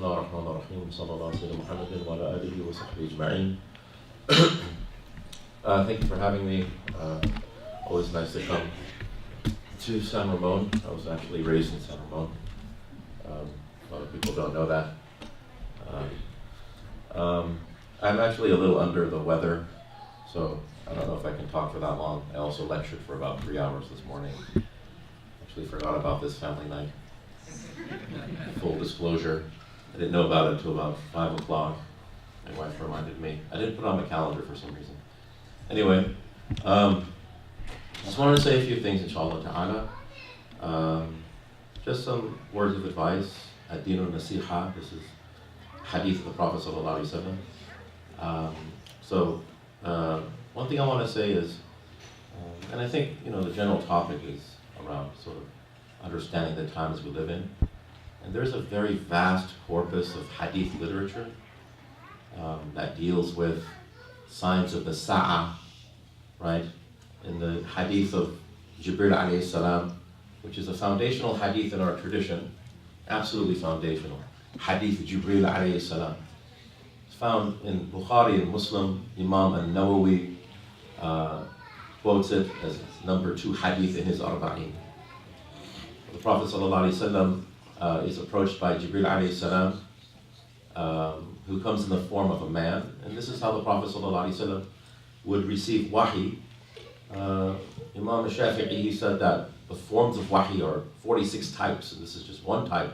بسم الله الرحمن الرحيم صلى الله عليه وسلم محمد وعلى آله وصحبه أجمعين. Thank you for having me. Always nice to come to San Ramon. I was actually raised in San Ramon. A lot of people don't know that. I'm actually a little under the weather, so I don't know if I can talk for that long. I also lectured for about 3 hours this morning. Actually forgot about this family night. Full disclosure, I didn't know about it until about 5 o'clock. My wife reminded me. I didn't put it on my calendar for some reason. Anyway, just wanted to say a few things, inshallah ta'ala. Just some words of advice. Ad-dinu nasiha. This is hadith of the Prophet sallallahu alaihi wasallam. One thing I want to say is, and I think the general topic is around sort of understanding the times we live in. And there's a very vast corpus of hadith literature that deals with signs of the Sa'ah, right? In the hadith of Jibril alayhi salam, which is a foundational hadith in our tradition, absolutely foundational. Hadith Jibril alayhi salam. It's found in Bukhari and Muslim. Imam al-Nawawi quotes it as number 2 hadith in his Arba'in. The Prophet ﷺ is approached by Jibril alayhi salam, who comes in the form of a man. And this is how the Prophet ﷺ would receive wahi. Imam al-Shafi'i, he said that the forms of wahi are 46 types, and this is just one type,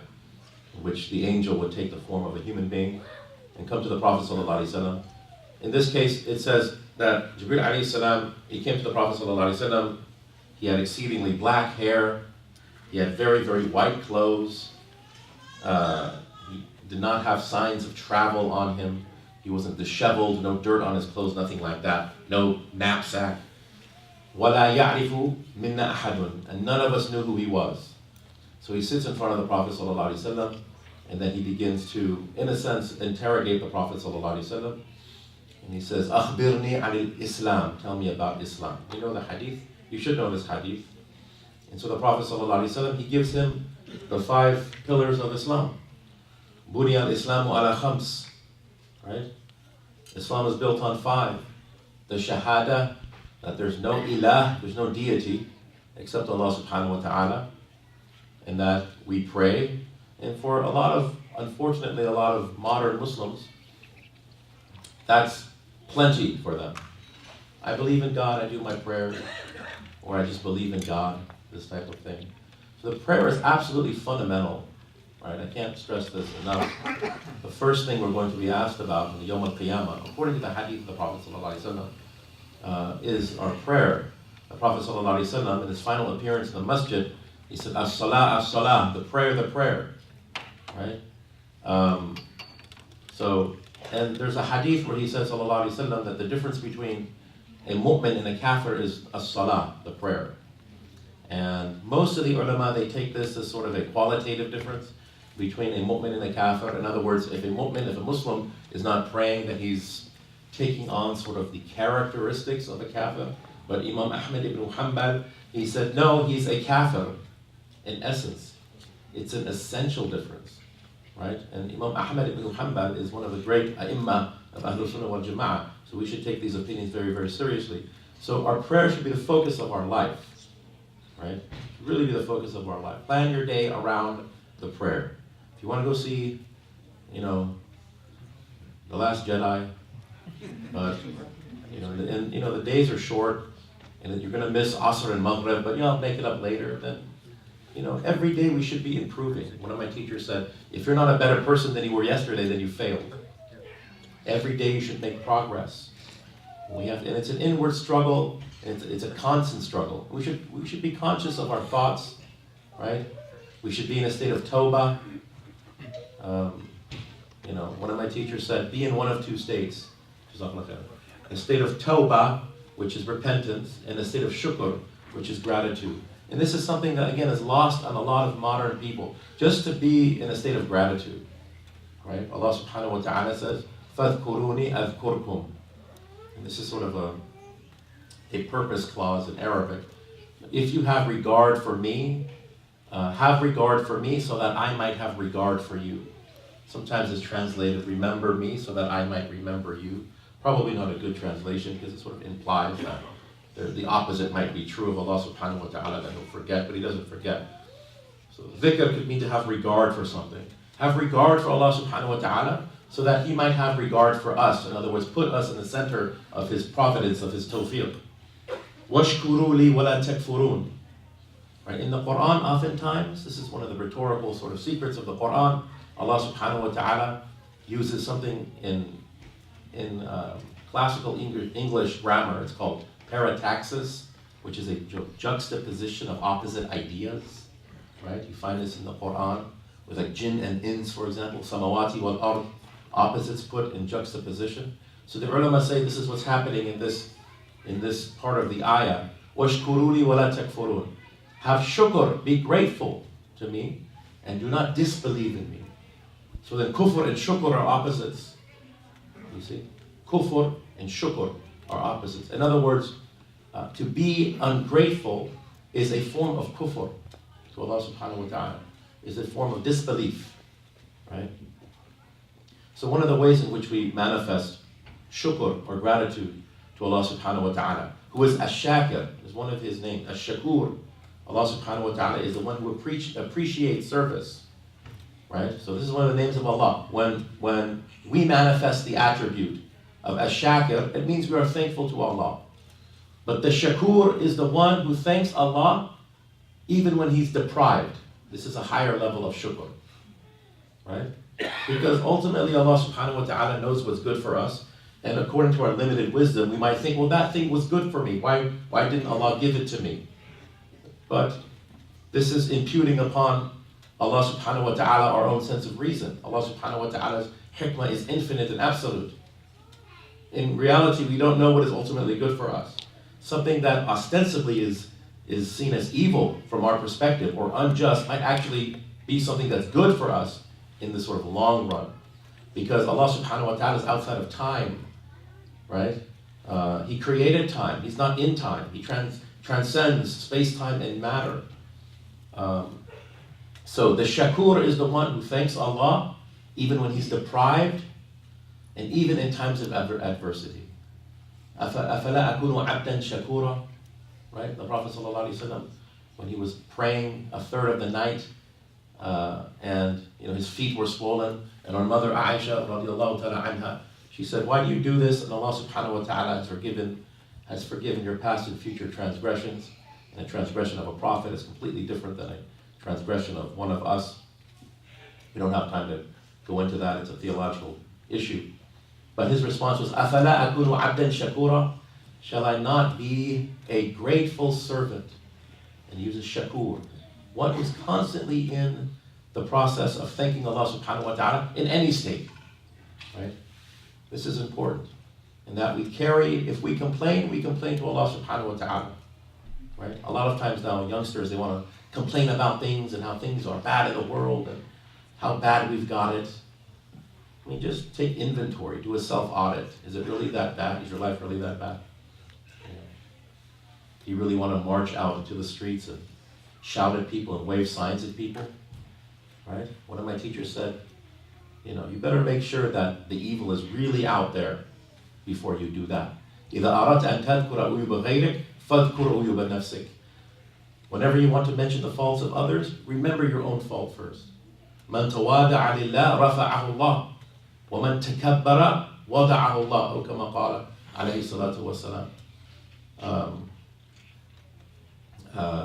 in which the angel would take the form of a human being and come to the Prophet ﷺ. In this case, it says that Jibril alayhi salam, he came to the Prophet ﷺ. He had exceedingly black hair. He had very, very white clothes. He did not have signs of travel on him. He wasn't disheveled, no dirt on his clothes, nothing like that. No knapsack. وَلَا يَعْرِفُ مِنَّا أَحَدٌ. And none of us knew who he was. So he sits in front of the Prophet ﷺ, and then he begins to, in a sense, interrogate the Prophet ﷺ. And he says, أَخْبِرْنِي عَنِ الْإِسْلَامِ. Tell me about Islam. You know the hadith? You should know this hadith. And so the Prophet ﷺ, he gives him the 5 pillars of Islam. Buniya al-Islamu ala khams. Right? Islam is built on 5. The shahada, that there's no ilah, there's no deity except Allah subhanahu wa ta'ala. And that we pray. And for unfortunately, a lot of modern Muslims, that's plenty for them. I believe in God, I do my prayer, or I just believe in God, this type of thing. So the prayer is absolutely fundamental, right? I can't stress this enough. The first thing we're going to be asked about in the Yawm al-Qiyamah, according to the hadith of the Prophet ﷺ, is our prayer. The Prophet ﷺ, in his final appearance in the masjid, he said, as-salah, as-salah, the prayer, right? And there's a hadith where he says, sallallahu alaihi wasallam, that the difference between a mu'min and a kafir is as-salah, the prayer. And most of the ulama, they take this as sort of a qualitative difference between a mu'min and a kafir. In other words, if a Muslim is not praying, that he's taking on sort of the characteristics of a kafir. But Imam Ahmad ibn Hanbal, he said, no, he's a kafir in essence. It's an essential difference. Right? And Imam Ahmad ibn Hanbal is one of the great ai*imma of Ahlul Sunnah wal Jama'ah. So we should take these opinions very, very seriously. So our prayer should be the focus of our life. Right? Should really be the focus of our life. Plan your day around the prayer. If you want to go see, The Last Jedi, but the days are short, and you're going to miss Asr and Maghrib, but I'll make it up later. Then every day we should be improving. One of my teachers said, if you're not a better person than you were yesterday, then you failed. Every day you should make progress. And it's an inward struggle, and it's a constant struggle. We should be conscious of our thoughts, right? We should be in a state of tawbah. One of my teachers said, be in one of 2 states. A state of tawbah, which is repentance, and a state of shukr, which is gratitude. And this is something that, again, is lost on a lot of modern people. Just to be in a state of gratitude. Right? Allah subhanahu wa ta'ala says, فَاذْكُرُونِي أَذْكُرْكُمْ. And this is sort of a purpose clause in Arabic. If you have regard for me so that I might have regard for you. Sometimes it's translated, remember me so that I might remember you. Probably not a good translation because it sort of implies that the opposite might be true of Allah subhanahu wa ta'ala, that he'll forget, but he doesn't forget. So dhikr could mean to have regard for something. Have regard for Allah subhanahu wa ta'ala so that he might have regard for us. In other words, put us in the center of his providence, of his tawfiq. وَاشْكُرُوا لِي وَلَا تَكْفُرُونَ. Right? In the Quran, oftentimes, this is one of the rhetorical sort of secrets of the Quran, Allah subhanahu wa ta'ala uses something in classical English grammar. It's called parataxis, which is a juxtaposition of opposite ideas. Right? You find this in the Quran with like jinn and ins, for example, samawati wal ard, opposites put in juxtaposition. So the ulama say this is what's happening in this part of the ayah. وَاشْكُرُوا لِي وَلَا تَكْفُرُونَ. Have shukr, be grateful to me, and do not disbelieve in me. So then kufr and shukr are opposites. You see? Kufr and shukr are opposites. In other words, to be ungrateful is a form of kufr to Allah subhanahu wa ta'ala, is a form of disbelief. Right? So one of the ways in which we manifest shukr or gratitude to Allah subhanahu wa ta'ala, who is ash-shakir, is one of his names, ash-shakur. Allah subhanahu wa ta'ala is the one who appreciates service. Right? So this is one of the names of Allah. When we manifest the attribute of ash-shakir, it means we are thankful to Allah. But the shakur is the one who thanks Allah even when he's deprived. This is a higher level of shukr. Right? Because ultimately Allah subhanahu wa ta'ala knows what's good for us. And according to our limited wisdom, we might think, well, that thing was good for me. Why didn't Allah give it to me? But this is imputing upon Allah subhanahu wa ta'ala our own sense of reason. Allah subhanahu wa ta'ala's hikmah is infinite and absolute. In reality, we don't know what is ultimately good for us. Something that ostensibly is seen as evil from our perspective or unjust might actually be something that's good for us in the sort of long run. Because Allah subhanahu wa ta'ala is outside of time. Right? He created time. He's not in time. He transcends space-time and matter. So the shakur is the one who thanks Allah even when he's deprived and even in times of adversity. أَفَلَا أَكُونُ عَبْدًا شَكُورًا. Right? The Prophet ﷺ, when he was praying a third of the night, and his feet were swollen, and our mother Aisha radiallahu ta'ala anha, she said, why do you do this? And Allah subhanahu wa ta'ala has forgiven your past and future transgressions. And a transgression of a prophet is completely different than a transgression of one of us. We don't have time to go into that. It's a theological issue. But his response was, أَفَلَا أَكُونُ عَبْدًا شَكُورًا. Shall I not be a grateful servant? And he uses shakur. One who's constantly in the process of thanking Allah subhanahu wa ta'ala in any state. Right? This is important. And that if we complain to Allah subhanahu wa ta'ala. Right? A lot of times now, youngsters, they want to complain about things and how things are bad in the world and how bad we've got it. I mean, just take inventory, do a self-audit. Is it really that bad? Is your life really that bad? Do you really want to march out into the streets and shout at people and wave signs at people? Right? One of my teachers said, you better make sure that the evil is really out there before you do that. إِذَا أَرَدْتَ أَن تَذْكُرَ عُيُوبَ غَيْرِكَ فَاذْكُرْ عُيُوبَ نَفْسِكَ. Whenever you want to mention the faults of others, remember your own fault first. مَنْ تَوَادَعَ لِلَّهِ رَفَعَهُ اللَّهُ وَمَنْ تَكَبَّرَ وَضَعَهُ اللَّهُ أو كما قال عليه الصلاة والسلام.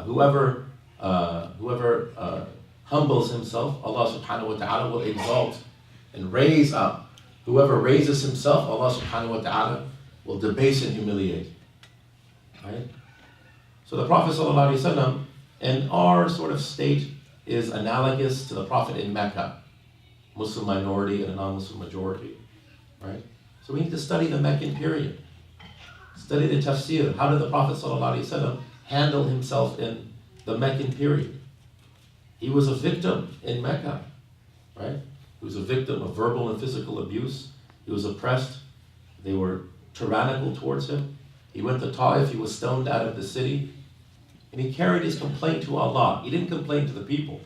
Whoever humbles himself, Allah subhanahu wa ta'ala will exalt and raise up. Whoever raises himself, Allah subhanahu wa ta'ala will debase and humiliate. Right? So the Prophet sallallahu alaihi wasallam in our sort of state is analogous to the Prophet in Mecca. Muslim minority and a non-Muslim majority. Right? So we need to study the Meccan period. Study the tafsir. How did the Prophet sallallahu alaihi wasallam handle himself in the Meccan period? He was a victim in Mecca, right? He was a victim of verbal and physical abuse. He was oppressed. They were tyrannical towards him. He went to Taif. He was stoned out of the city. And he carried his complaint to Allah. He didn't complain to the people.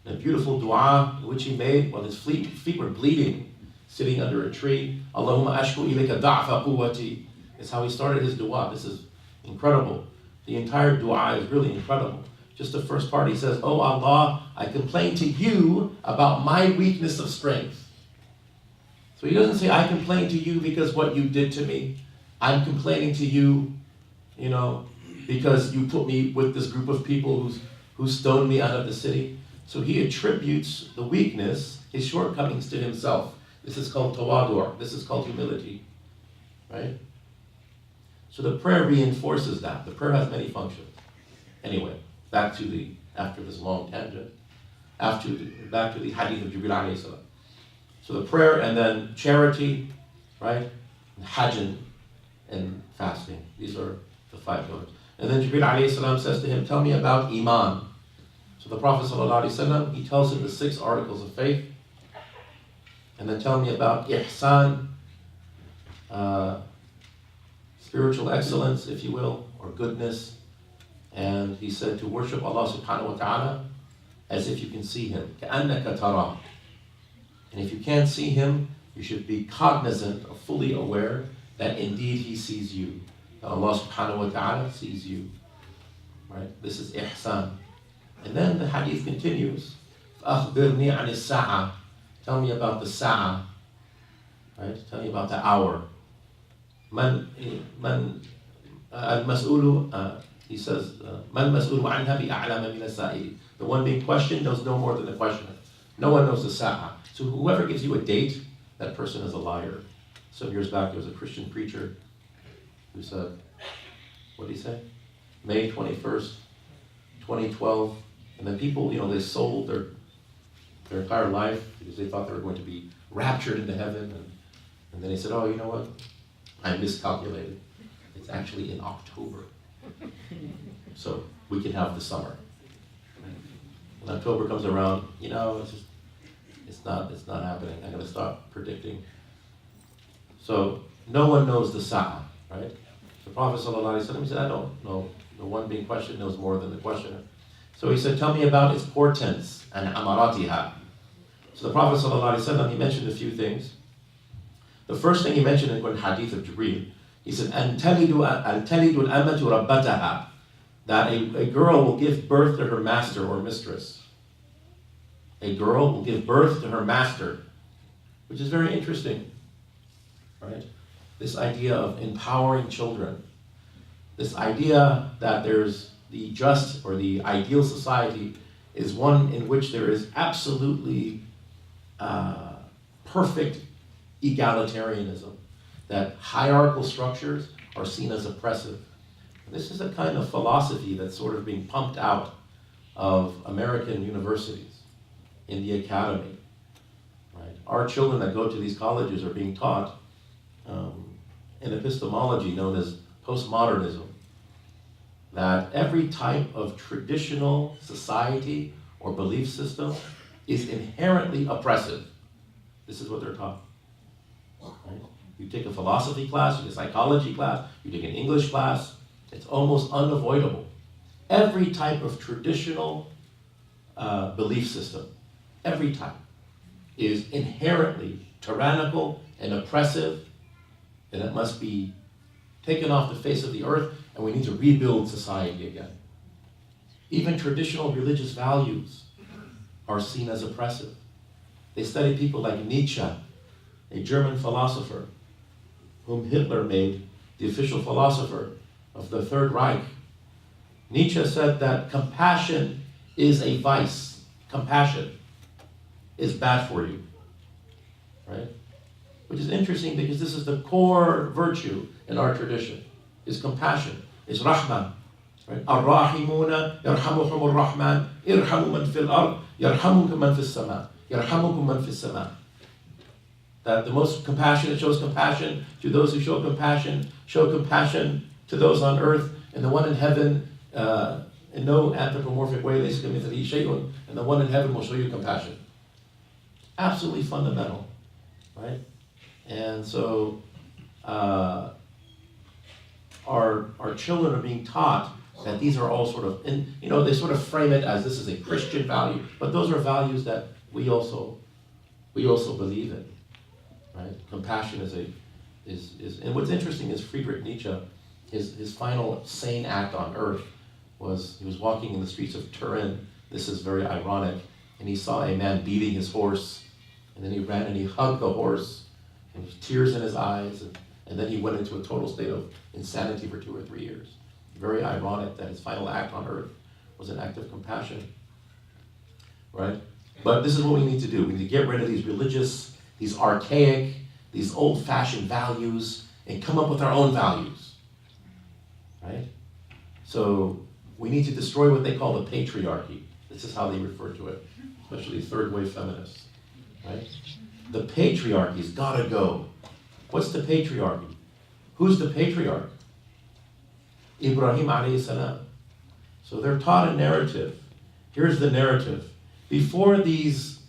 and a beautiful dua which he made while his feet were bleeding, sitting under a tree. Allahumma ashku ilayka da'fa quwwati. Is how he started his dua. This is incredible. The entire dua is really incredible. Just the first part, he says, "Oh Allah, I complain to you about my weakness of strength." So he doesn't say, "I complain to you because what you did to me. I'm complaining to you, because you put me with this group of people who stoned me out of the city." So he attributes the weakness, his shortcomings, to himself. This is called tawadur. This is called humility, right? So the prayer reinforces that. The prayer has many functions. Anyway, after this long tangent, back to the hadith of Jibril alayhi salam. So the prayer and then charity, right? Hajj and fasting. These are the 5 pillars. And then Jibril alayhi salam says to him, "Tell me about Iman." So the Prophet sallallahu alaihi wasallam, he tells him the 6 articles of faith. And then tell me about Ihsan, spiritual excellence, if you will, or goodness. And he said to worship Allah subhanahu wa ta'ala as if you can see him. كَأَنَّكَ تَرَاهُ. And if you can't see him, you should be cognizant or fully aware that indeed he sees you. That Allah subhanahu wa ta'ala sees you. Right? This is ihsan. And then the hadith continues. فَأَخْبِرْنِي عَنِ السَّاعَةِ. Tell me about the sa'a. Right? Tell me about the hour. Al-mas'ulu, he says, مَنْ مَسْئُولُ عَنْهَا بِأَعْلَمَ مِنَ السَّائِلِ. The one being questioned knows no more than the questioner. No one knows the sa'a. So whoever gives you a date, that person is a liar. Some years back, there was a Christian preacher who said, what did he say? May 21st, 2012. And then people, they sold their entire life because they thought they were going to be raptured into heaven. And then he said, "Oh, you know what? I miscalculated. It's actually in October. So we can have the summer." When October comes around, it's not happening. I'm going to stop predicting. So no one knows the sa'a, right? The Prophet ﷺ, he said, "I don't know. The one being questioned knows more than the questioner." So he said, "Tell me about its portents and amaratiha." So the Prophet ﷺ, he mentioned a few things. The first thing he mentioned in the hadith of Jibreel, he said, "An talidu al-amatu rabbataha," that a girl will give birth to her master or mistress. A girl will give birth to her master, which is very interesting, right? This idea of empowering children, this idea that there's the just or the ideal society is one in which there is absolutely perfect egalitarianism, that hierarchical structures are seen as oppressive. And this is a kind of philosophy that's sort of being pumped out of American universities, in the academy. Right? Our children that go to these colleges are being taught an epistemology known as postmodernism, that every type of traditional society or belief system is inherently oppressive. This is what they're taught. Right? You take a philosophy class, you take a psychology class, you take an English class, it's almost unavoidable. Every type of traditional belief system, every type, is inherently tyrannical and oppressive, and it must be taken off the face of the earth, and we need to rebuild society again. Even traditional religious values are seen as oppressive. They study people like Nietzsche, a German philosopher, whom Hitler made the official philosopher of the Third Reich. Nietzsche said that compassion is a vice. Compassion is bad for you, right? Which is interesting because this is the core virtue in our tradition, is compassion, is rahman, right? Ar-rahimuna yarhamuhum ar-rahman, irhamu man fil ard, yarhamukum man fis sama, yarhamukum man fis sama. That the most compassionate shows compassion to those who show compassion to those on earth, and the one in heaven, in no anthropomorphic way, and the one in heaven will show you compassion. Absolutely fundamental, right? And so our children are being taught that these are all sort of, they sort of frame it as this is a Christian value, but those are values that we also believe in, right? Compassion is and what's interesting is Friedrich Nietzsche, his final sane act on earth was, he was walking in the streets of Turin. This is very ironic. And he saw a man beating his horse, and then he ran and he hugged the horse, and with tears in his eyes, and then he went into a total state of insanity for 2 or 3 years. Very ironic that his final act on earth was an act of compassion, right? But this is what we need to do. We need to get rid of these religious, these archaic, these old-fashioned values, and come up with our own values, right? So we need to destroy what they call the patriarchy. This is how they refer to it, especially third-wave feminists, right? The patriarchy's gotta go. What's the patriarchy? Who's the patriarch? Ibrahim alayhi salam. So they're taught a narrative. Here's the narrative. Before these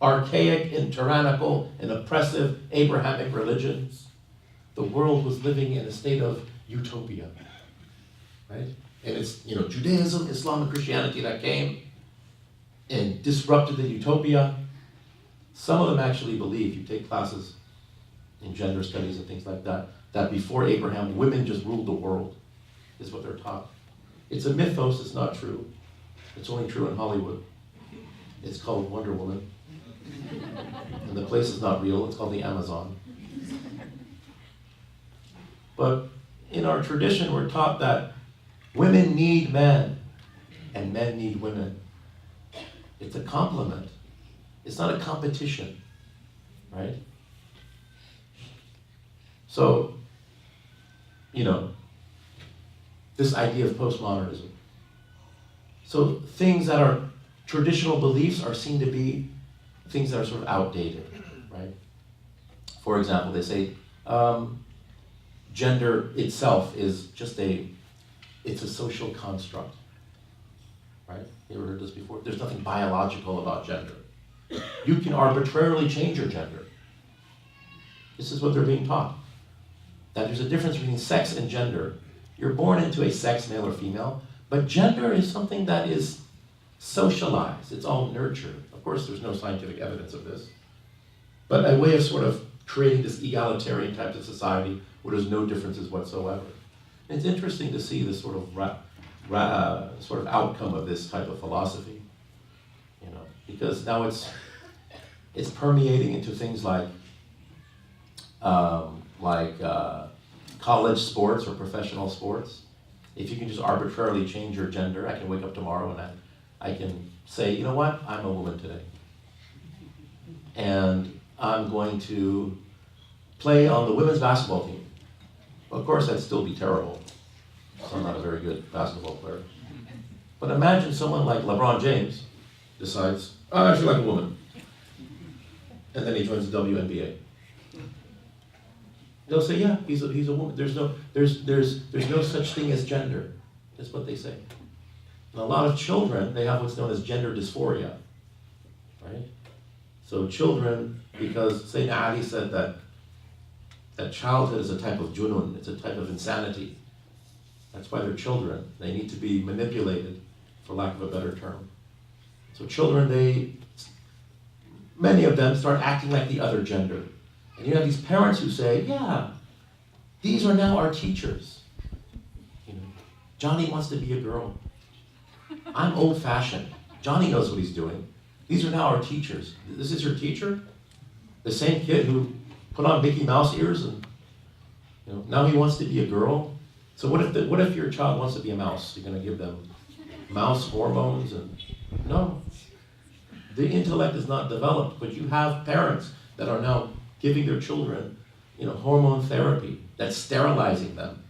archaic and tyrannical and oppressive Abrahamic religions, the world was living in a state of utopia, right? And it's, Judaism, Islam, and Christianity that came and disrupted the utopia. Some of them actually believe, you take classes in gender studies and things like that, that before Abraham, women just ruled the world, is what they're taught. It's a mythos, it's not true. It's only true in Hollywood. It's called Wonder Woman. And the place is not real, it's called the Amazon. But in our tradition, we're taught that women need men and men need women. It's a complement. It's not a competition, right? So, this idea of postmodernism. So things that are traditional beliefs are seen to be things that are sort of outdated, right? For example, they say gender itself is just it's a social construct, right? You ever heard this before? There's nothing biological about gender. You can arbitrarily change your gender. This is what they're being taught. That there's a difference between sex and gender. You're born into a sex, male or female, but gender is something that is socialized. It's all nurtured. Of course, there's no scientific evidence of this, but a way of sort of creating this egalitarian type of society where there's no differences whatsoever. And it's interesting to see this sort of sort of outcome of this type of philosophy, because now it's permeating into things like college sports or professional sports. If you can just arbitrarily change your gender, I can wake up tomorrow and I can say, you know what, I'm a woman today. And I'm going to play on the women's basketball team. Of course, I'd still be terrible. So I'm not a very good basketball player. But imagine someone like LeBron James decides, I actually like a woman. And then he joins the WNBA. They'll say, yeah, he's a woman. There's no such thing as gender. That's what they say. And a lot of children, they have what's known as gender dysphoria, right? So children, because Sayyidina Ali said that childhood is a type of junun, it's a type of insanity. That's why they're children. They need to be manipulated, for lack of a better term. So children, many of them start acting like the other gender. And you have these parents who say, yeah, these are now our teachers. Johnny wants to be a girl. I'm old-fashioned. Johnny knows what he's doing. These are now our teachers. This is your teacher? The same kid who put on Mickey Mouse ears and now he wants to be a girl? So what if your child wants to be a mouse? You're going to give them mouse hormones? No. The intellect is not developed, but you have parents that are now giving their children, hormone therapy that's sterilizing them.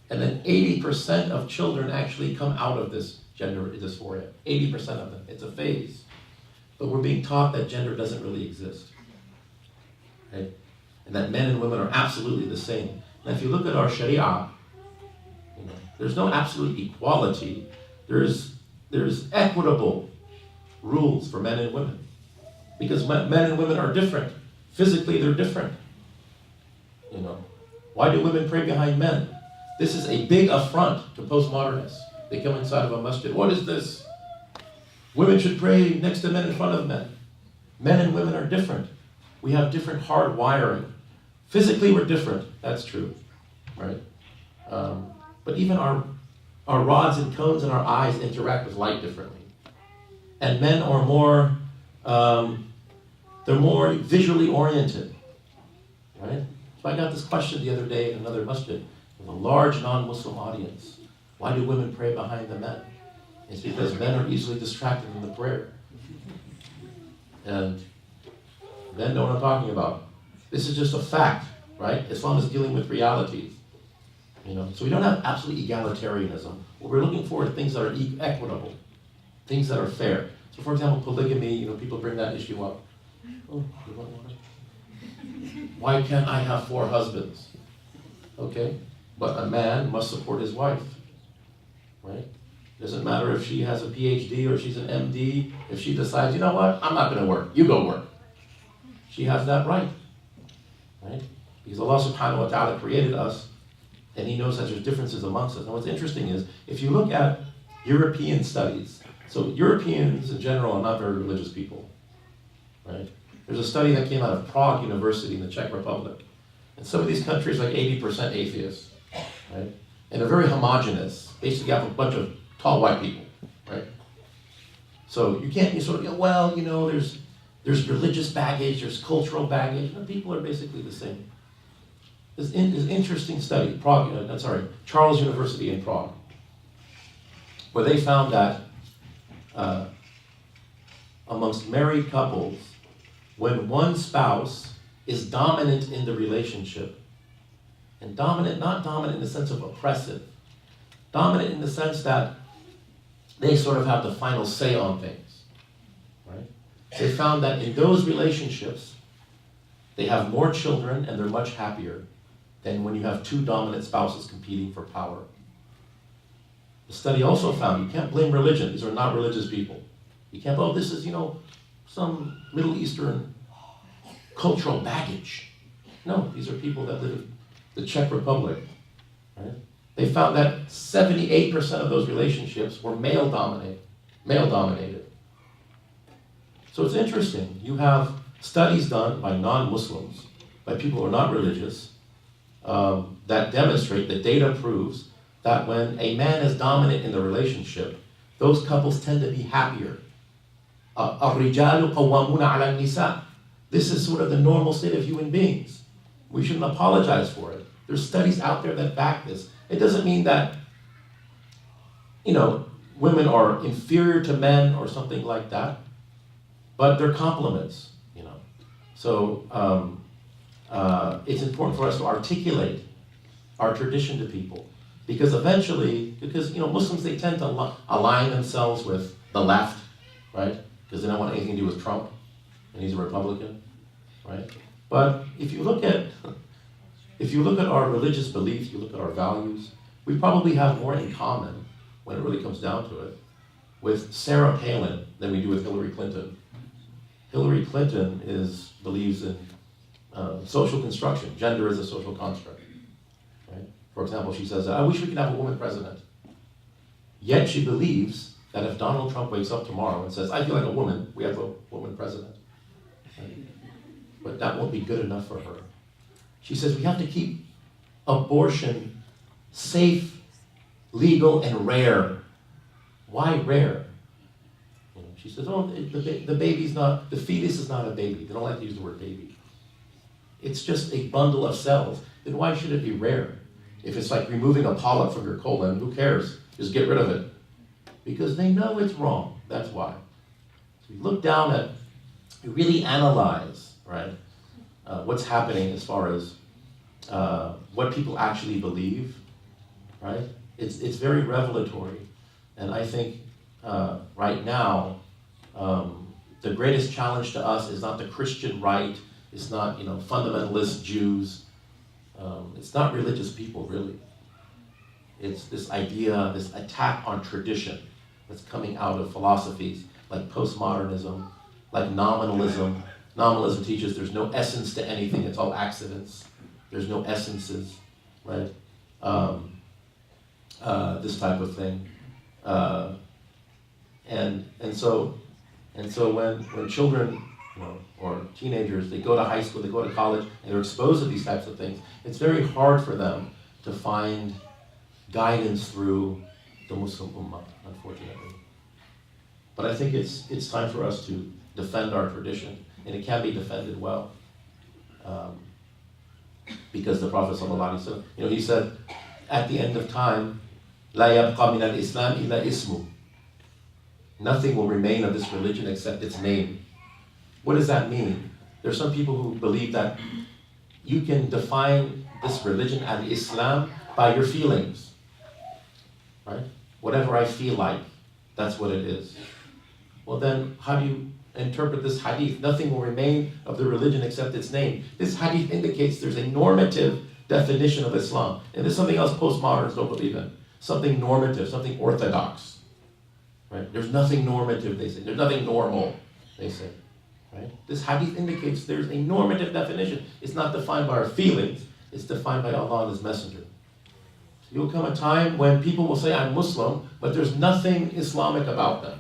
And then 80% of children actually come out of this gender dysphoria. 80% of them. It's a phase. But we're being taught that gender doesn't really exist. Right? And that men and women are absolutely the same. Now if you look at our Sharia, there's no absolute equality. There's equitable rules for men and women. Because men and women are different. Physically, they're different. Why do women pray behind men? This is a big affront to postmodernists. They come inside of a masjid. What is this? Women should pray next to men in front of men. Men and women are different. We have different hard wiring. Physically, we're different. That's true, right? But even our rods and cones in our eyes interact with light differently. And men are more, they're more visually oriented, right? So I got this question the other day in another masjid with a large non-Muslim audience. Why do women pray behind the men? It's because men are easily distracted in the prayer. And men know what I'm talking about. This is just a fact, right? Islam is dealing with realities. So we don't have absolute egalitarianism. What we're looking for are things that are equitable, things that are fair. So for example, polygamy, people bring that issue up. Oh, you want water? Why can't I have 4 husbands? Okay, but a man must support his wife, right? Doesn't matter if she has a PhD or she's an MD. If she decides, you know what, I'm not going to work, you go work. She has that right? Because Allah subhanahu wa ta'ala created us, and He knows that there's differences amongst us. And what's interesting is, if you look at European studies, so Europeans in general are not very religious people, right? There's a study that came out of Prague University in the Czech Republic. And some of these countries are like 80% atheists, right? And they're very homogenous. Basically, you have a bunch of tall white people, right? So you can't sort of go, well, there's religious baggage, there's cultural baggage. People are basically the same. This is interesting study, Charles University in Prague, where they found that amongst married couples, when one spouse is dominant in the relationship, and dominant, not dominant in the sense of oppressive, dominant in the sense that they sort of have the final say on things, right? They found that in those relationships, they have more children and they're much happier than when you have 2 dominant spouses competing for power. The study also found you can't blame religion. These are not religious people. You can't, this is, some Middle Eastern cultural baggage. No, these are people that live in the Czech Republic, right? They found that 78% of those relationships were male-dominated. So it's interesting. You have studies done by non-Muslims, by people who are not religious, that demonstrate, the data proves, that when a man is dominant in the relationship, those couples tend to be happier. الرجال قوامون على النساء. This is sort of the normal state of human beings. We shouldn't apologize for it. There's studies out there that back this. It doesn't mean that, women are inferior to men or something like that, but they're complements, So it's important for us to articulate our tradition to people, because eventually, Muslims, they tend to align themselves with the left, right? Because they don't want anything to do with Trump, and he's a Republican, right? But if you look at our religious beliefs, you look at our values, we probably have more in common, when it really comes down to it, with Sarah Palin than we do with Hillary Clinton. Hillary Clinton believes in social construction. Gender is a social construct, right? For example, she says, I wish we could have a woman president. Yet she believes that if Donald Trump wakes up tomorrow and says, I feel like a woman, we have a woman president. Right? But that won't be good enough for her. She says we have to keep abortion safe, legal, and rare. Why rare? She says, the fetus is not a baby. They don't like to use the word baby. It's just a bundle of cells. Then why should it be rare? If it's like removing a polyp from your colon, who cares? Just get rid of it. Because they know it's wrong. That's why. So we look down at, we really analyze, right, what's happening as far as what people actually believe, right? It's very revelatory. And I think right now, the greatest challenge to us is not the Christian right, it's not, fundamentalist Jews, it's not religious people, really. It's this idea, this attack on tradition that's coming out of philosophies like postmodernism, like nominalism. Nominalism teaches there's no essence to anything, it's all accidents. There's no essences, right? This type of thing. Uh, and so when children, or teenagers, they go to high school, they go to college, and they're exposed to these types of things, it's very hard for them to find guidance through the Muslim Ummah, unfortunately. But I think it's time for us to defend our tradition, and it can be defended well. Because the Prophet ﷺ, he said, at the end of time, لا يبقى من الإسلام إلا اسمه. Nothing will remain of this religion except its name. What does that mean? There are some people who believe that you can define this religion as Islam by your feelings, right? Whatever I feel like, that's what it is. Well then, how do you interpret this hadith? Nothing will remain of the religion except its name. This hadith indicates there's a normative definition of Islam. And there's something else postmoderns don't believe in. Something normative, something orthodox. Right? There's nothing normative, they say. There's nothing normal, they say. Right? This hadith indicates there's a normative definition. It's not defined by our feelings. It's defined by Allah and His Messenger. So there will come a time when people will say, I'm Muslim, but there's nothing Islamic about them.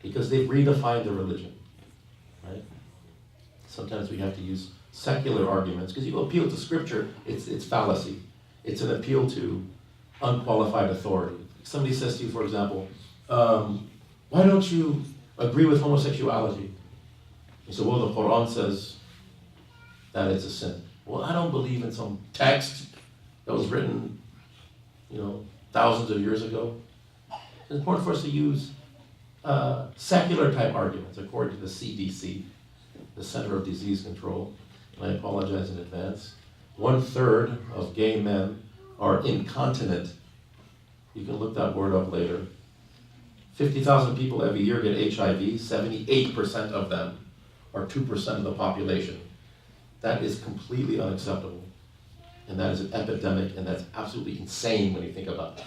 Because they've redefined the religion. Right? Sometimes we have to use secular arguments, because you appeal to scripture, it's fallacy. It's an appeal to unqualified authority. Somebody says to you, for example, why don't you agree with homosexuality? You say, well, the Quran says that it's a sin. Well, I don't believe in some text that was written, thousands of years ago. It's important for us to use secular type arguments according to the CDC, the Center of Disease Control. And I apologize in advance. 1/3 of gay men are incontinent. You can look that word up later. 50,000 people every year get HIV. 78% of them are 2% of the population. That is completely unacceptable. And that is an epidemic, and that's absolutely insane when you think about that.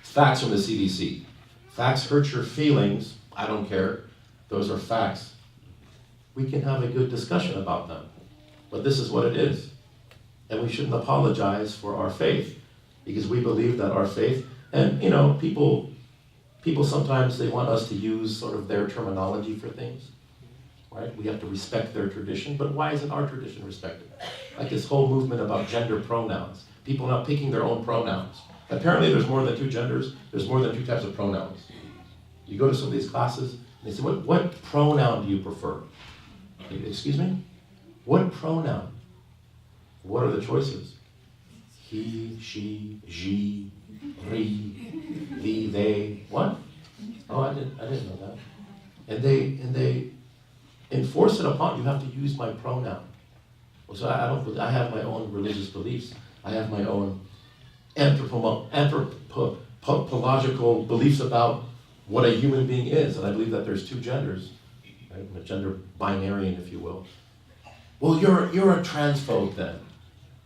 Facts from the CDC. Facts hurt your feelings. I don't care. Those are facts. We can have a good discussion about them. But this is what it is. And we shouldn't apologize for our faith, because we believe that our faith, and people sometimes they want us to use sort of their terminology for things, right? We have to respect their tradition, but why isn't our tradition respected? Like this whole movement about gender pronouns. People not picking their own pronouns. Apparently there's more than 2 genders, there's more than 2 types of pronouns. You go to some of these classes, and they say, what pronoun do you prefer? Excuse me? What pronoun? What are the choices? He, she, she, he, thee, they. What? Oh, I didn't know that. And they enforce it upon you. Have to use my pronoun. Well, so I have my own religious beliefs. I have my own anthropological beliefs about what a human being is, and I believe that there's 2 genders. Right? I'm a gender binarian, if you will. Well, you're a transphobe then.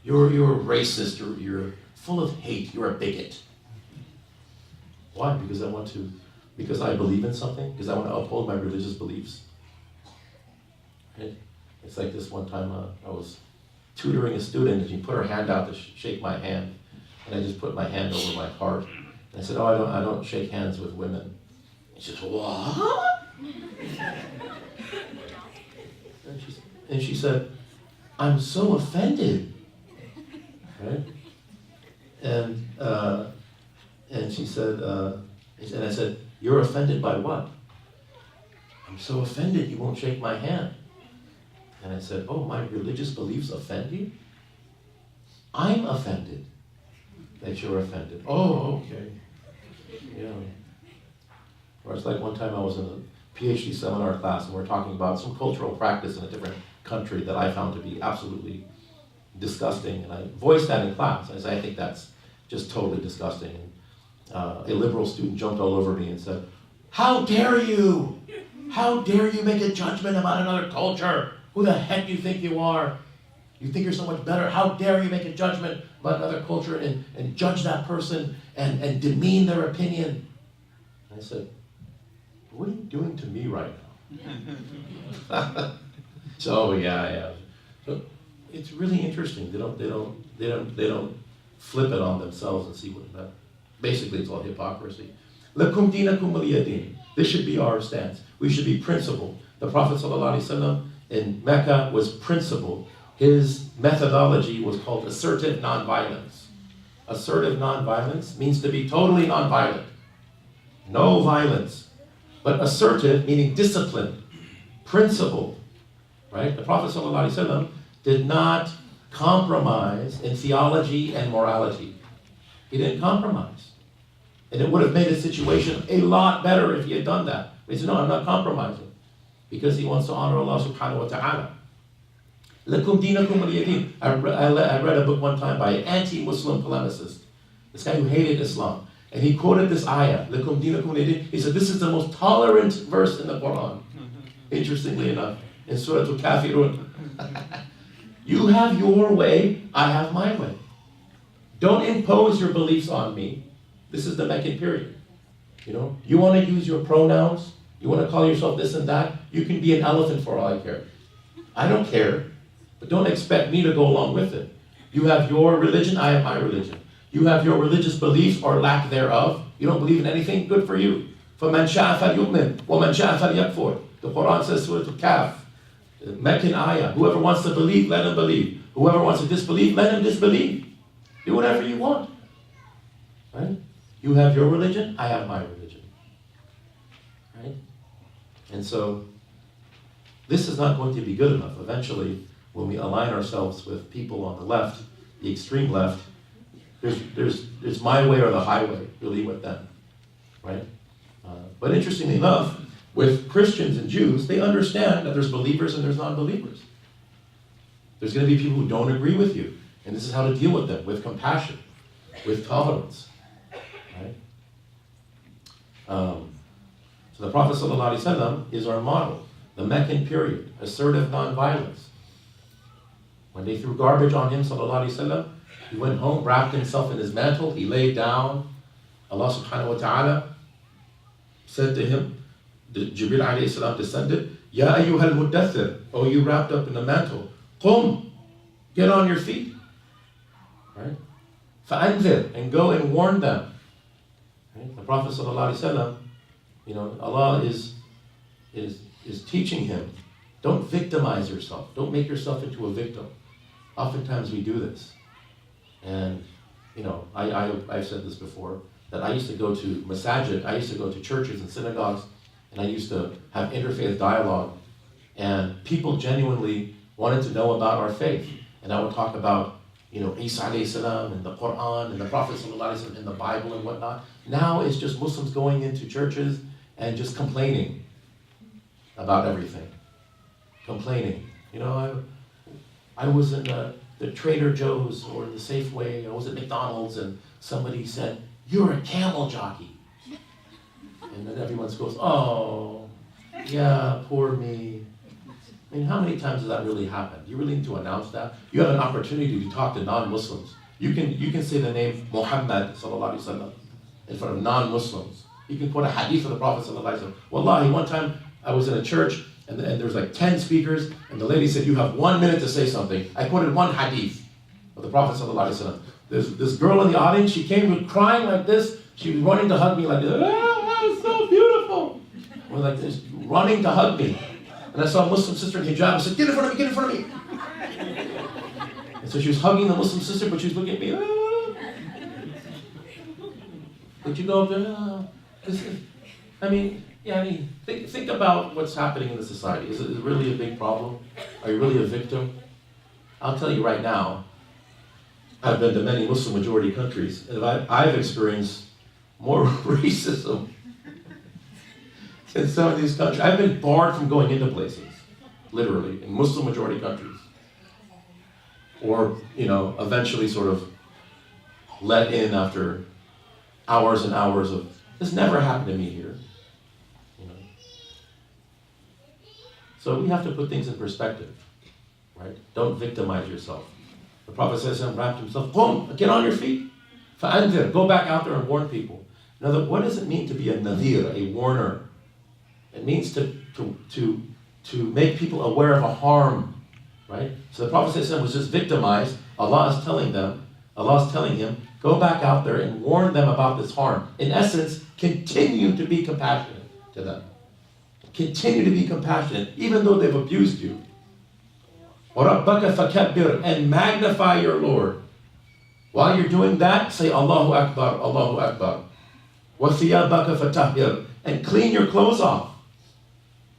You're racist. You're full of hate. You're a bigot. Why? Because I believe in something. Because I want to uphold my religious beliefs. Right? It's like this one time I was tutoring a student, and she put her hand out to shake my hand, and I just put my hand over my heart. And I said, "Oh, I don't shake hands with women." And she said, "What?" And she said, "I'm so offended." Right? And she said, and I said, "You're offended by what?" "I'm so offended you won't shake my hand." And I said, "Oh, my religious beliefs offend you?" "I'm offended that you're offended." "Oh, okay." Yeah. Or it's like one time I was in a PhD seminar class, and we're talking about some cultural practice in a different country that I found to be absolutely disgusting, and I voiced that in class. I said, "I think that's just totally disgusting." And a liberal student jumped all over me and said, "How dare you? How dare you make a judgment about another culture? Who the heck do you think you are? You think you're so much better? How dare you make a judgment about another culture and judge that person and demean their opinion?" And I said, "What are you doing to me right now?" So yeah. So it's really interesting. They don't flip it on themselves and see what that. Basically, it's all hypocrisy. Lakum dinakum waliya din. This should be our stance. We should be principled. The Prophet ﷺ in Mecca was principled. His methodology was called assertive nonviolence. Assertive nonviolence means to be totally nonviolent. No violence. But assertive meaning disciplined, principled. Right? The Prophet ﷺ did not compromise in theology and morality. He didn't compromise. And it would have made the situation a lot better if he had done that. But he said, no, I'm not compromising. Because he wants to honor Allah subhanahu wa ta'ala. Lakum dinakum waliya din. I read a book one time by an anti-Muslim polemicist. This guy who hated Islam. And he quoted this ayah, Lakum dinakum waliya din. He said, this is the most tolerant verse in the Quran. Interestingly enough, in Surah Al-Kafirun. You have your way, I have my way. Don't impose your beliefs on me. This is the Meccan period. You want to use your pronouns, you want to call yourself this and that, you can be an elephant for all I care. I don't care, but don't expect me to go along with it. You have your religion, I have my religion. You have your religious beliefs or lack thereof. You don't believe in anything, good for you. فَمَنْ شَاءَ فَلْيُؤْمِنْ وَمَنْ شَاءَ فَلْيَكْفُرْ. The Quran says, Surah Al-Kaf, Meccan ayah, whoever wants to believe, let him believe. Whoever wants to disbelieve, let him disbelieve. Do whatever you want. Right? You have your religion, I have my religion. Right? And so, this is not going to be good enough. Eventually, when we align ourselves with people on the left, the extreme left, there's my way or the highway, really, with them. Right? But interestingly enough, with Christians and Jews, they understand that there's believers and there's non-believers. There's going to be people who don't agree with you. And this is how to deal with them, with compassion, with tolerance. Right? So the Prophet ﷺ is our model. The Meccan period, assertive nonviolence. When they threw garbage on him, ﷺ, he went home, wrapped himself in his mantle, he laid down. Allah subhanahu wa ta'ala said to him, Jibril alayhi salam descended, Ya ayyuhal muddathir, oh you wrapped up in a mantle, Qum, get on your feet. Right? Fa'anzir, and go and warn them. Right? The Prophet ﷺ, Allah is teaching him, don't victimize yourself. Don't make yourself into a victim. Oftentimes we do this. And, I've said this before, that I used to go to masajid, I used to go to churches and synagogues, and I used to have interfaith dialogue, and people genuinely wanted to know about our faith. And I would talk about, Isa alayhi salam, and the Quran, and the Prophet sallallahu alayhi wasallam, and the Bible and whatnot. Now it's just Muslims going into churches and just complaining about everything. Complaining. I was in the Trader Joe's or the Safeway, I was at McDonald's, and somebody said, you're a camel jockey. And then everyone goes, oh, yeah, poor me. I mean, how many times has that really happened? You really need to announce that. You have an opportunity to talk to non-Muslims. You can say the name Muhammad sallallahu alaihi wasallam in front of non-Muslims. You can quote a hadith of the Prophet sallallahu alaihi wasallam. Wallahi, one time I was in a church and there was like 10 speakers, and the lady said, you have 1 minute to say something. I quoted one hadith of the Prophet sallallahu alaihi wasallam. There's this girl in the audience, she came crying like this. She was running to hug me like this. It's so beautiful. Or like this, running to hug me. And I saw a Muslim sister in hijab. I said, get in front of me, get in front of me. And so she was hugging the Muslim sister, but she was looking at me. But you go, think about what's happening in the society. Is it really a big problem? Are you really a victim? I'll tell you right now, I've been to many Muslim majority countries, and I've experienced more racism in some of these countries. I've been barred from going into places, literally, in Muslim majority countries. Or, eventually sort of let in after hours and hours of, this never happened to me here. So we have to put things in perspective, right? Don't victimize yourself. The Prophet says, wrapped himself, Qum, get on your feet. Fa'andir, go back out there and warn people. Now, what does it mean to be a nadhir, a warner? It means to make people aware of a harm, right? So the Prophet ﷺ was just victimized. Allah is telling them, Allah's telling him, go back out there and warn them about this harm. In essence, continue to be compassionate to them. Continue to be compassionate, even though they've abused you. وَرَبَّكَ فَكَبِّرْ, and magnify your Lord. While you're doing that, say Allahu Akbar, Allahu Akbar. وَثِيَابَكَ فَتَهِّرْ, and clean your clothes off.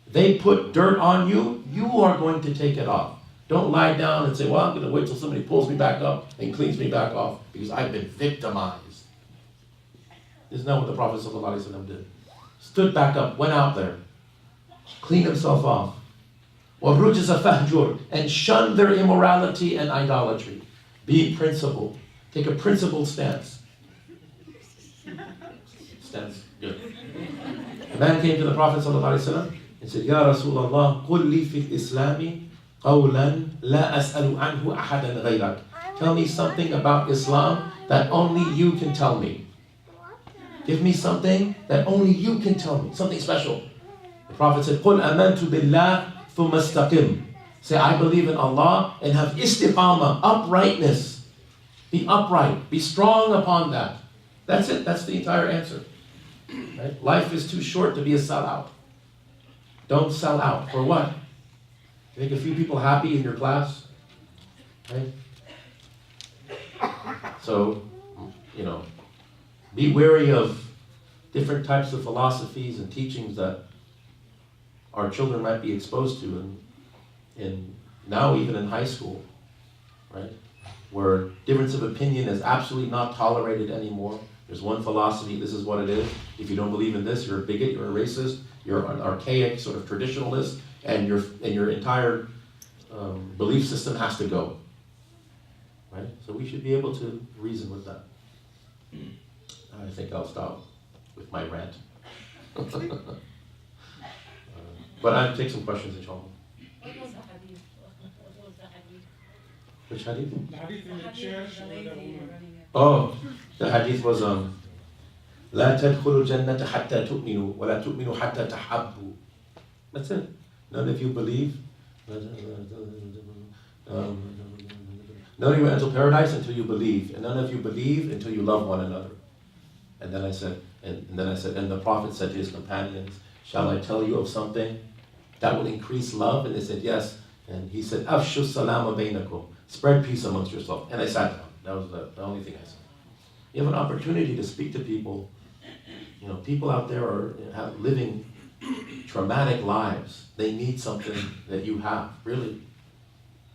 They put dirt on you, you are going to take it off. Don't lie down and say, well, I'm going to wait till somebody pulls me back up and cleans me back off because I've been victimized. Isn't that what the Prophet ﷺ did? Stood back up, went out there, cleaned himself off. وَالرُّجْزَ فَهْجُرْ, and shun their immorality and idolatry. Be principled. Take a principled stance. Stance, good. A man came to the Prophet ﷺ and said, Ya Rasulullah, قُلْ لِي فِي الْإِسْلَامِ قَوْلًا لَا أَسْأَلُ عَنْهُ أَحَدًا غَيْرَكَ. Tell me something about Islam that only you can tell me. Give me something that only you can tell me. Something special. The Prophet said, قُلْ أَمَنْتُ بِاللَّهِ ثُمَّ اسْتَقِمْ. Say, I believe in Allah, and have istiqamah, uprightness. Be upright. Be strong upon that. That's it. That's the entire answer. Right? Life is too short to be a sellout. Don't sell out. For what? To make a few people happy in your class? Right? So, be wary of different types of philosophies and teachings that our children might be exposed to, in now even in high school, right? Where difference of opinion is absolutely not tolerated anymore. There's one philosophy, this is what it is. If you don't believe in this, you're a bigot, you're a racist, you're an archaic sort of traditionalist, and your entire belief system has to go. Right? So we should be able to reason with that. I think I'll stop with my rant. But I'll take some questions, inshallah. What was the hadith? What was the hadith? Which hadith? The hadith in the church The or lady the woman? running it. Oh, the hadith was لا تدخلوا الجنة حتى تؤمنوا ولا تؤمنوا حتى تحبوا. That's it. None of you believe. None of you enter paradise until you believe, and none of you believe until you love one another. And then I said, and the Prophet said to his companions, shall I tell you of something that will increase love? And they said, yes. And he said, Afshu salama bainakum. Spread peace amongst yourself. And I sat down. That was the only thing I said. You have an opportunity to speak to people. People out there are living traumatic lives. They need something that you have, really.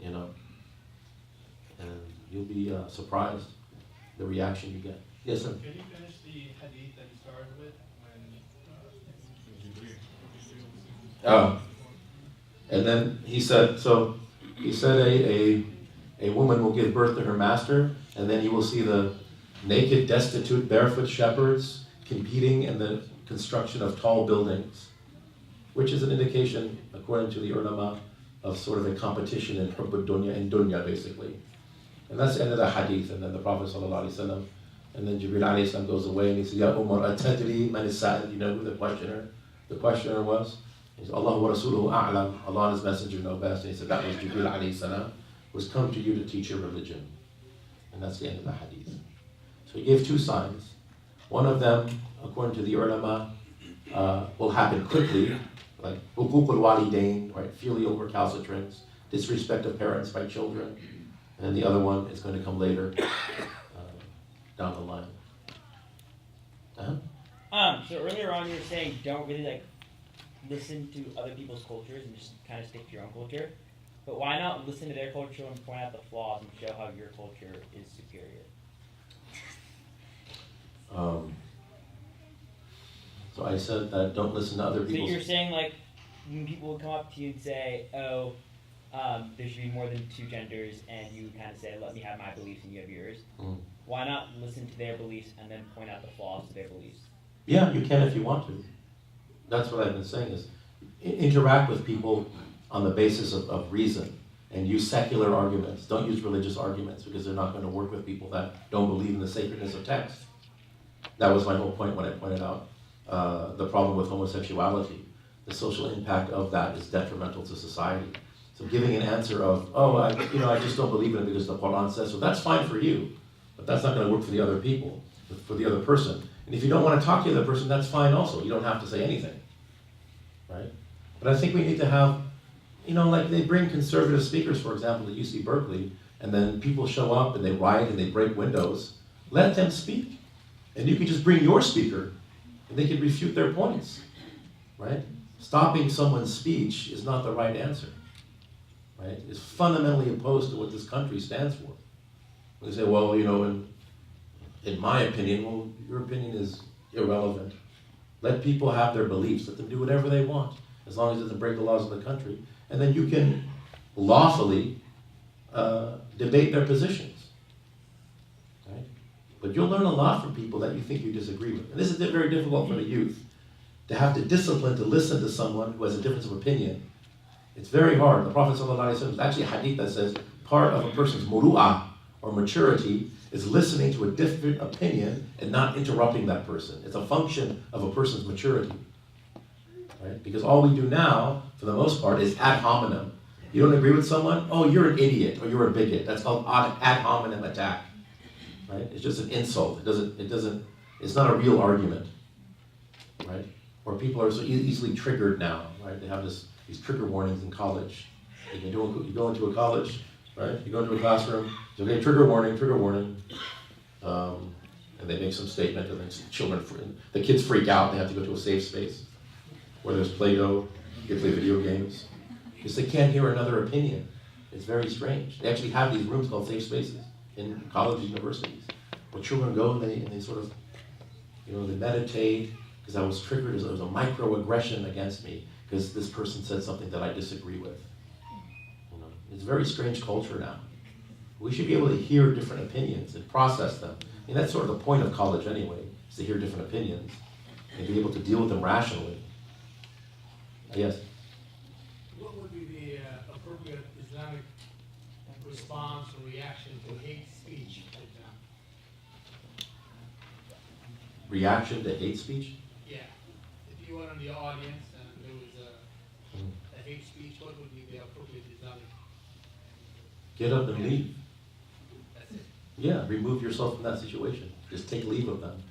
And you'll be surprised the reaction you get. Yes, sir. Can you finish the hadith that you started with when And then he said a woman will give birth to her master, and then you will see the naked, destitute, barefoot shepherds competing in the construction of tall buildings, which is an indication, according to the ulama, of sort of a competition in dunya, basically. And that's the end of the hadith. And then the Prophet ﷺ, and then Jibreel alayhi goes away and he says, Ya Umar, atadri man is-sa'il? You know who the questioner was? He said, Allah wa rasuluhu a'lam. Allah and his messenger know best. And he said, that was Jibreel alayhi salam, was come to you to teach your religion. And that's the end of the hadith. So he gave two signs. One of them, according to the ulama, will happen quickly, like huquq al-walidain, right? Filial recalcitrance, disrespect of parents by children. And then the other one is going to come later, down the line. So earlier on you were saying don't really listen to other people's cultures and just kind of stick to your own culture. But why not listen to their culture and point out the flaws and show how your culture is superior? So I said that don't listen to other So people's... you're saying when people would come up to you and say, oh, there should be more than two genders, and you kind of say, let me have my beliefs and you have yours. Why not listen to their beliefs and then point out the flaws to their beliefs? Yeah, you can if you want to. That's what I've been saying is interact with people on the basis of reason and use secular arguments. Don't use religious arguments because they're not going to work with people that don't believe in the sacredness of text. That was my whole point when I pointed out the problem with homosexuality. The social impact of that is detrimental to society. So giving an answer of, I just don't believe in it because the Quran says so, that's fine for you. But that's not going to work for the other people, for the other person. And if you don't want to talk to the other person, that's fine also. You don't have to say anything, right? But I think we need to have, like they bring conservative speakers, for example, to UC Berkeley, and then people show up and they riot and they break windows. Let them speak. And you can just bring your speaker and they can refute their points, right? Stopping someone's speech is not the right answer, right? It's fundamentally opposed to what this country stands for. They say, well, in my opinion, well, your opinion is irrelevant. Let people have their beliefs. Let them do whatever they want, as long as it doesn't break the laws of the country. And then you can lawfully debate their positions, right? But you'll learn a lot from people that you think you disagree with. And this is very difficult for the youth, to have the discipline to listen to someone who has a difference of opinion. It's very hard. The Prophet ﷺ, is actually a hadith that says part of a person's muru'ah, or maturity, is listening to a different opinion and not interrupting that person. It's a function of a person's maturity, right? Because all we do now, for the most part, is ad hominem. You don't agree with someone? Oh, you're an idiot, or you're a bigot. That's called ad hominem attack, right? It's just an insult. It's not a real argument, right? Or people are so easily triggered now, right? They have these trigger warnings in college. You go into a college, right? You go into a classroom, it's okay, trigger warning, and they make some statement, and then the kids freak out. They have to go to a safe space where there's Play-Doh, you can play video games, because they can't hear another opinion. It's very strange. They actually have these rooms called safe spaces in colleges and universities, where children go and they sort of, they meditate, because I was triggered, there was a microaggression against me, because this person said something that I disagree with. It's a very strange culture now. We should be able to hear different opinions and process them. That's sort of the point of college anyway, is to hear different opinions and be able to deal with them rationally. Yes? What would be the appropriate Islamic response or reaction to hate speech, for example? Reaction to hate speech? Yeah. If you were in the audience and there was a hate speech, what would be the appropriate Islamic? Get up and leave. That's it. Yeah, remove yourself from that situation. Just take leave of them.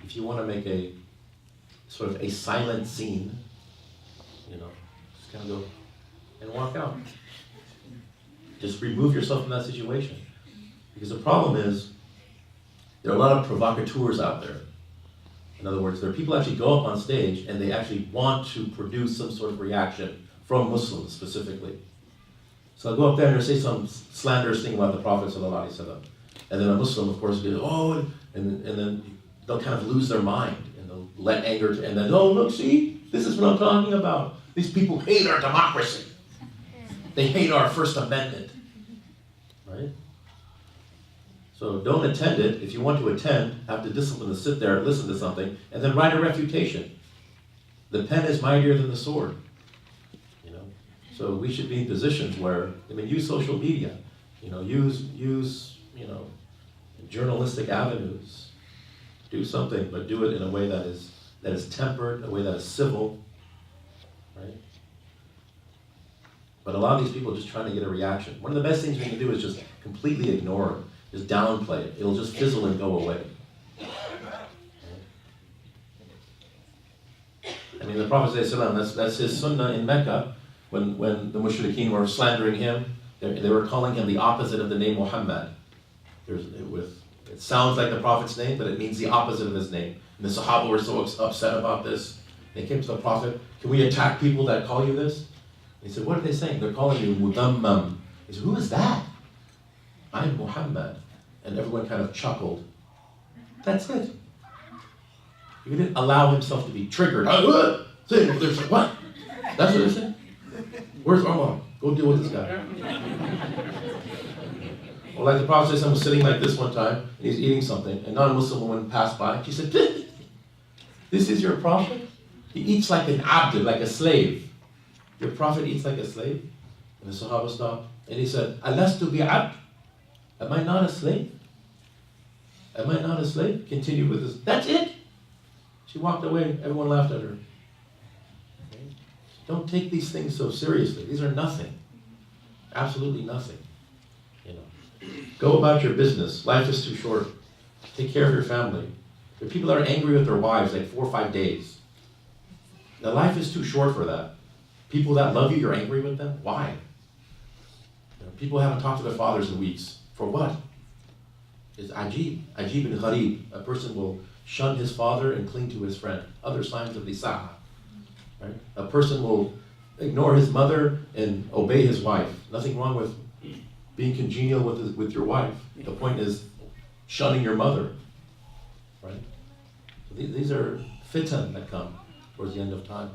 If you want to make a sort of a silent scene, just kind of go and walk out. Just remove yourself from that situation. Because the problem is, there are a lot of provocateurs out there. In other words, there are people who actually go up on stage and they actually want to produce some sort of reaction from Muslims specifically. So I'll go up there and they'll say some slanderous thing about the Prophet ﷺ. And then a Muslim, of course, goes, oh, and then they'll kind of lose their mind and they'll let anger, and then, oh, look, see, this is what I'm talking about. These people hate our democracy. They hate our First Amendment, right? So don't attend it. If you want to attend, have the discipline to sit there and listen to something, and then write a refutation. The pen is mightier than the sword. So we should be in positions where, use social media, use journalistic avenues, do something, but do it in a way that is tempered, a way that is civil, right? But a lot of these people are just trying to get a reaction. One of the best things we can do is just completely ignore it, just downplay it. It'll just fizzle and go away. The Prophet ﷺ, that's his sunnah in Mecca. When the mushrikeen were slandering him, they were calling him the opposite of the name Muhammad. It sounds like the Prophet's name, but it means the opposite of his name. And the Sahaba were so upset about this. They came to the Prophet, can we attack people that call you this? And he said, what are they saying? They're calling you Mudammam. He said, who is that? I'm Muhammad. And everyone kind of chuckled. That's it. He didn't allow himself to be triggered. What? That's what they said? Where's Omar? Go deal with this guy. Well, like the Prophet was sitting like this one time, and he's eating something, a non-Muslim woman passed by. She said, this is your Prophet? He eats like an abd, like a slave. Your Prophet eats like a slave? And the Sahaba stopped, and he said, Alastu bi'abd? Am I not a slave? Am I not a slave? Continued with this, that's it? She walked away, everyone laughed at her. Don't take these things so seriously. These are nothing. Absolutely nothing. Go about your business. Life is too short. Take care of your family. There are people that are angry with their wives like 4 or 5 days. Now life is too short for that. People that love you, you're angry with them? Why? People haven't talked to their fathers in weeks. For what? It's ajib and gharib. A person will shun his father and cling to his friend. Other signs of lisa'a. Right? A person will ignore his mother and obey his wife. Nothing wrong with being congenial with your wife. The point is shunning your mother. Right? So these are fitan that come towards the end of time.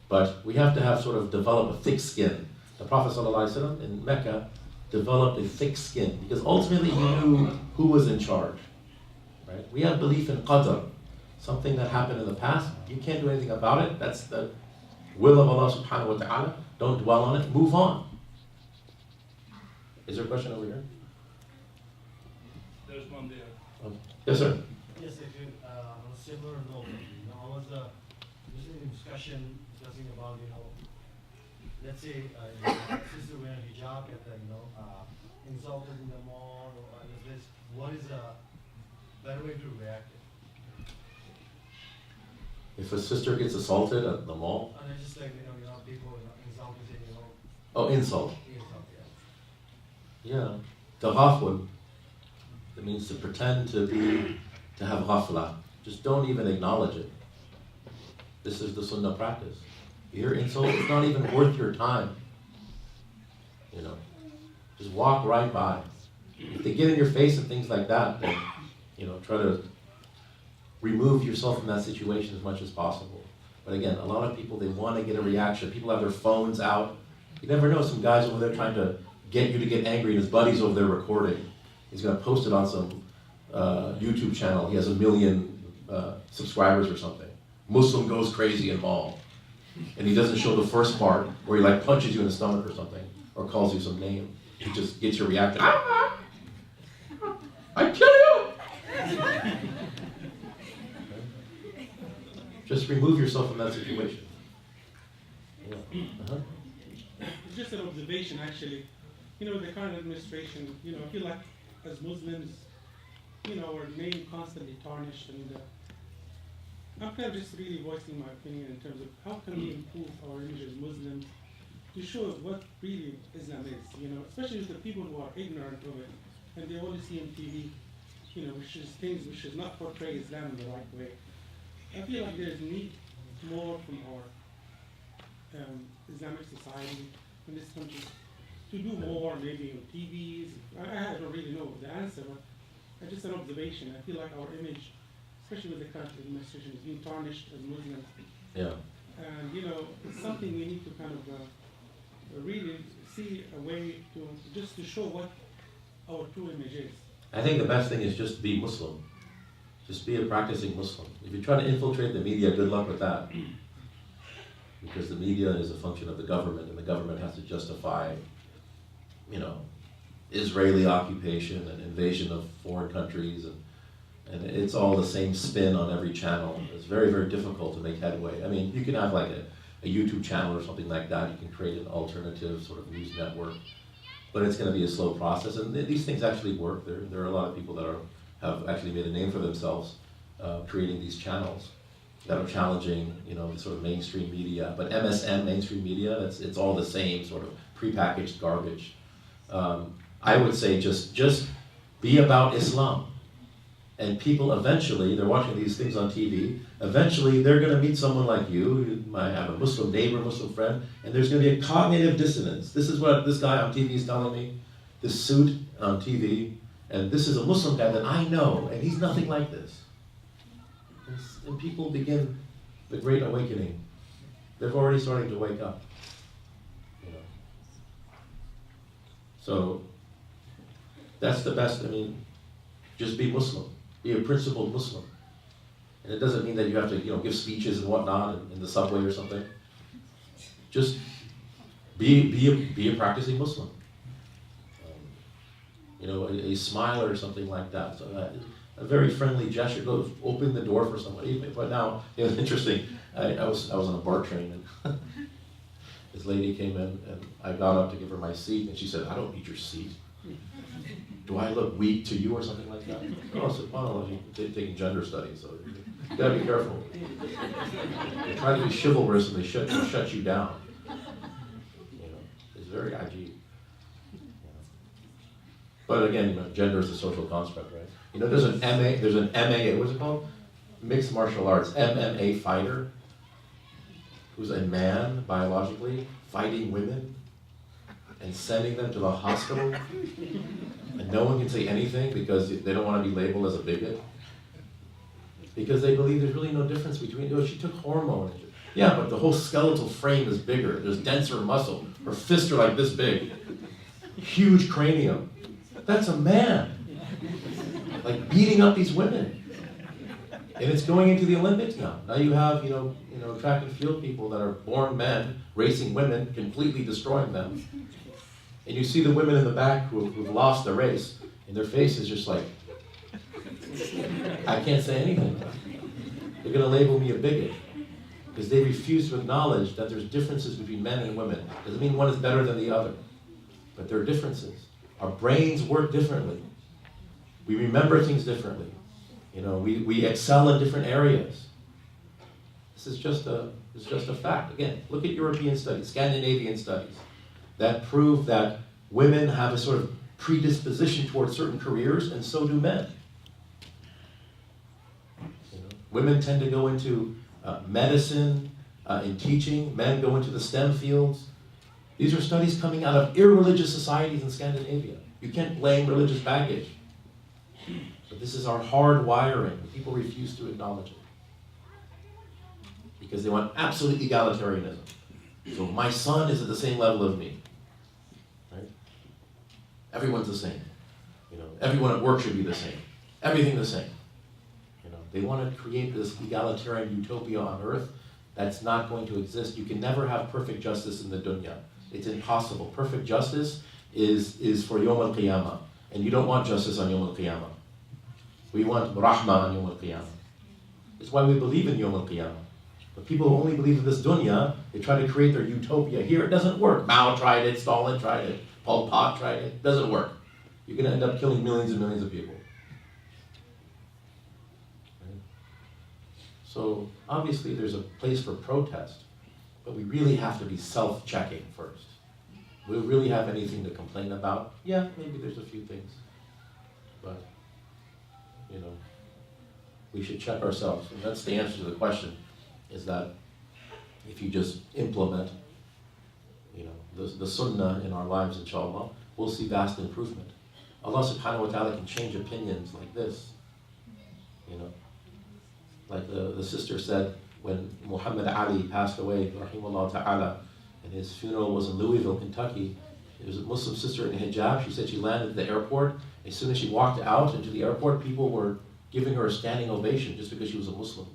But we have to have sort of develop a thick skin. The Prophet ﷺ in Mecca developed a thick skin because ultimately he knew who was in charge. Right? We have belief in qadr, something that happened in the past. You can't do anything about it. That's the will of Allah subhanahu wa ta'ala. Don't dwell on it. Move on. Is there a question over here? There's one there. Yes, sir. Yes, I do. On a similar note, I was listening to discussion discussing about, let's say sister wearing hijab get insulted in the mall or this. What is a better way to react? If a sister gets assaulted at the mall, And it's just like people insulting, saying oh, insult. insult, Yeah. Taghaful. It means to pretend to have ghafla. Just don't even acknowledge it. This is the sunnah practice. Your insult is not even worth your time. Just walk right by. If they get in your face and things like that, then, try to remove yourself from that situation as much as possible. But again, a lot of people, they want to get a reaction. People have their phones out. You never know, some guy's over there trying to get you to get angry and his buddy's over there recording. He's going to post it on some YouTube channel. He has 1 million subscribers or something. Muslim goes crazy in mall. And he doesn't show the first part where he punches you in the stomach or something, or calls you some name. He just gets your reaction. I kill you! Just remove yourself from that situation. Yeah. Uh-huh. It's just an observation, actually. The current administration, I feel like as Muslims, our name constantly tarnished, and I'm kind of just really voicing my opinion in terms of how can we improve our image as Muslims to show what really Islam is, especially with the people who are ignorant of it, and they only see on TV, which is things which does not portray Islam in the right way. I feel like there's need more from our Islamic society in this country to do more, maybe on TVs. I don't really know the answer, but just an observation. I feel like our image, especially with the current administration, is being tarnished as Muslims. Yeah. And it's something we need to kind of really see a way to just to show what our true image is. I think the best thing is just be Muslim. Just be a practicing Muslim. If you try to infiltrate the media, good luck with that. Because the media is a function of the government, and the government has to justify, Israeli occupation and invasion of foreign countries, and it's all the same spin on every channel. It's very, very difficult to make headway. I mean, you can have like a YouTube channel or something like that. You can create an alternative sort of news network, but it's going to be a slow process. And these things actually work. There are a lot of people that have actually made a name for themselves creating these channels that are challenging, the sort of mainstream media. But MSM, mainstream media, it's all the same sort of prepackaged garbage. I would say just be about Islam. And people eventually, they're watching these things on TV, eventually they're going to meet someone like you might have a Muslim neighbor, Muslim friend, and there's going to be a cognitive dissonance. This is what this guy on TV is telling me, this suit on TV, and this is a Muslim guy that I know, and he's nothing like this. And people begin the Great Awakening. They're already starting to wake up. So that's the best. Just be Muslim. Be a principled Muslim. And it doesn't mean that you have to, give speeches and whatnot in the subway or something. Just be a practicing Muslim. A smile or something like that. So a very friendly gesture. Go open the door for somebody. But now, it's interesting. I was on a BART train, and this lady came in and I got up to give her my seat and she said, I don't need your seat. Do I look weak to you or something like that? Oh, I said, well, you're taking gender studies, so you gotta be careful. They try to be chivalrous and they shut you down. You know, it's very ajib. But again, you know, gender is a social construct, right? You know, there's an MA, what's it called? Mixed martial arts, MMA fighter, who's a man biologically, fighting women and sending them to the hospital. And no one can say anything because they don't want to be labeled as a bigot. Because they believe there's really no difference between, oh, she took hormones. Yeah, but the whole skeletal frame is bigger. There's denser muscle. Her fists are like this big. Huge cranium. That's a man. Like beating up these women. And it's going into the Olympics now. Now you have, you know, track and field people that are born men racing women, completely destroying them. And you see the women in the back who've lost the race, and their face is just like, I can't say anything. They're going to label me a bigot because they refuse to acknowledge that there's differences between men and women. Doesn't mean one is better than the other, but there are differences. Our brains work differently. We remember things differently. You know, we excel in different areas. This is just a fact. Again, look at European studies, Scandinavian studies, that prove that women have a sort of predisposition towards certain careers, and so do men. You know, women tend to go into medicine, in teaching. Men go into the STEM fields. These are studies coming out of irreligious societies in Scandinavia. You can't blame religious baggage. But this is our hard wiring. People refuse to acknowledge it. Because they want absolute egalitarianism. So my son is at the same level of me. Right? Everyone's the same. You know, everyone at work should be the same. Everything the same. You know, they want to create this egalitarian utopia on earth that's not going to exist. You can never have perfect justice in the dunya. It's impossible. Perfect justice is for Yom al-Qiyamah. And you don't want justice on Yom al-Qiyamah. We want rahmah on Yom al-Qiyamah. It's why we believe in Yom al-Qiyamah. But people who only believe in this dunya, they try to create their utopia here. It doesn't work. Mao tried it, Stalin tried it, Pol Pot tried it. It doesn't work. You're going to end up killing millions and millions of people. Right? So obviously there's a place for protest, but we really have to be self-checking first. Do we really have anything to complain about? Yeah, maybe there's a few things. But, you know, we should check ourselves. And that's the answer to the question, is that if you just implement, you know, the sunnah in our lives, inshallah, we'll see vast improvement. Allah subhanahu wa ta'ala can change opinions like this. You know, like the sister said when Muhammad Ali passed away, rahimahullah ta'ala, and his funeral was in Louisville, Kentucky. There was a Muslim sister in a hijab. She said she landed at the airport. As soon as she walked out into the airport, people were giving her a standing ovation just because she was a Muslim.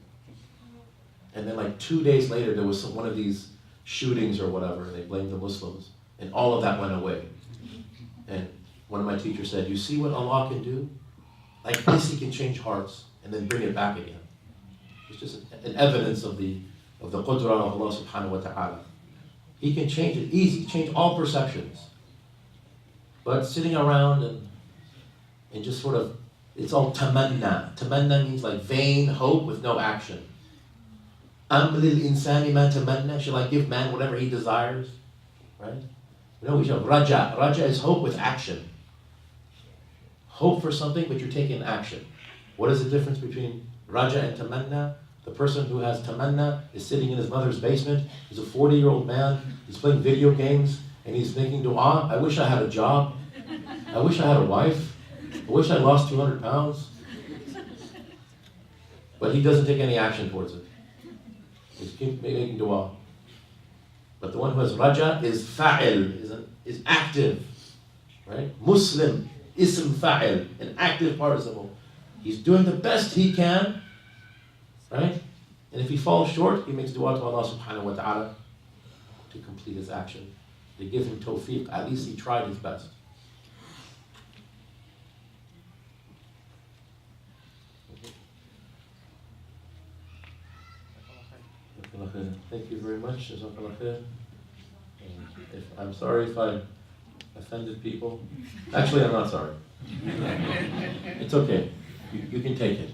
And then like 2 days later, there was one of these shootings or whatever, and they blamed the Muslims. And all of that went away. And one of my teachers said, you see what Allah can do? Like this, He can change hearts and then bring it back again. It's just an evidence of the qudra of Allah subhanahu wa ta'ala. He can change it easy, change all perceptions. But sitting around and just sort of, it's all tamanna. Tamanna means like vain hope with no action. Amlil insani ma tamanna. Shall I give man whatever he desires? Right? No, we shall raja. Raja is hope with action. Hope for something, but you're taking action. What is the difference between raja and tamanna? The person who has tamanna is sitting in his mother's basement. He's a 40-year-old man. He's playing video games, and he's making dua. I wish I had a job. I wish I had a wife. I wish I lost 200 pounds. But he doesn't take any action towards it. He's making dua. But the one who has raja is fa'il, is active. Right? Muslim, ism fa'il, an active participle. He's doing the best he can. Right? And if he falls short, he makes dua to Allah subhanahu wa ta'ala to complete his action. To give him tawfiq. At least he tried his best. Thank you very much. Jazakallah khair. I'm sorry if I offended people. Actually, I'm not sorry. It's okay. You can take it.